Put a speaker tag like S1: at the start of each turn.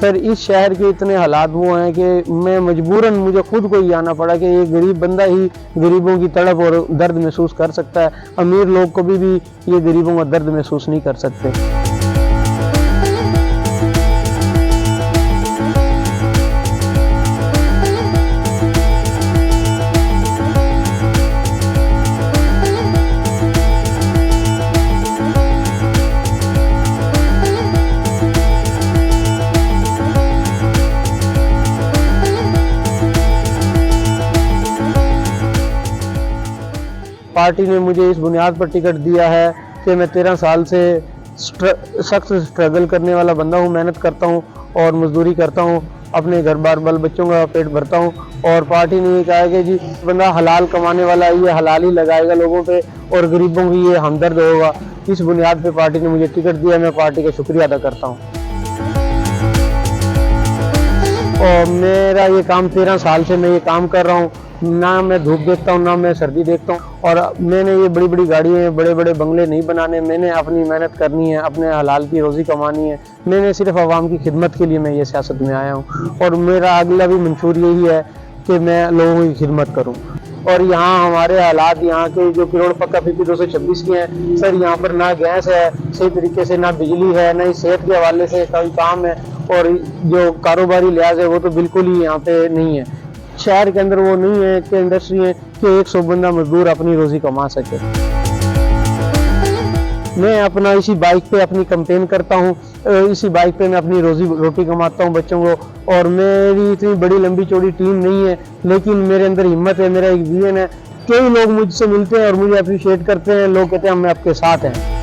S1: Sir इस शहर के इतने हालात वो हैं कि मैं मजबूरन मुझे खुद को ही आना पड़ा कि ये गरीब बंदा ही गरीबों की तड़प और दर्द महसूस कर सकता है। अमीर लोग कभी भी ये गरीबों का दर्द महसूस नहीं कर सकते। पार्टी ने मुझे इस बुनियाद पर टिकट दिया है कि मैं 13 साल से सख्त स्ट्रगल करने वाला बंदा हूँ, मेहनत करता हूँ और मजदूरी करता हूँ, अपने घर बार बाल बच्चों का पेट भरता हूँ। और पार्टी ने ये कहा है कि जी बंदा हलाल कमाने वाला है, ये हलाल ही लगाएगा लोगों पे और गरीबों की ये हमदर्द होगा। इस बुनियाद पे पार्टी ने मुझे टिकट दिया, मैं पार्टी का शुक्रिया अदा करता हूँ। और मेरा ये काम 13 साल से मैं ये काम कर रहा हूँ, ना मैं धूप देखता हूँ ना मैं सर्दी देखता हूँ। और मैंने ये बड़ी बड़ी गाड़ियाँ बड़े बड़े बंगले नहीं बनाने, मैंने अपनी मेहनत करनी है, अपने हलाल की रोज़ी कमानी है। मैंने सिर्फ आवाम की खिदमत के लिए मैं ये सियासत में आया हूँ और मेरा अगला भी मंशूर यही है कि मैं लोगों की खिदमत करूँ। और यहाँ हमारे हालात यहाँ के जो करोड़ पक्का PP 226 के हैं सर, यहाँ पर ना गैस है सही तरीके से, ना बिजली है, ना ही सेहत के हवाले से कोई काम है और जो कारोबारी लिहाज है वो तो बिल्कुल ही यहाँ पे नहीं है। शहर के अंदर वो नहीं है कि इंडस्ट्री है कि 100 बंदा मजदूर अपनी रोजी कमा सके। मैं अपना इसी बाइक पे अपनी कैंपेन करता हूँ, इसी बाइक पे मैं अपनी रोटी कमाता हूँ बच्चों को। और मेरी इतनी बड़ी लंबी चौड़ी टीम नहीं है, लेकिन मेरे अंदर हिम्मत है, मेरा एक विजन है। कई लोग मुझसे मिलते हैं और मुझे अप्रिशिएट करते हैं, लोग कहते हैं हम आपके साथ हैं।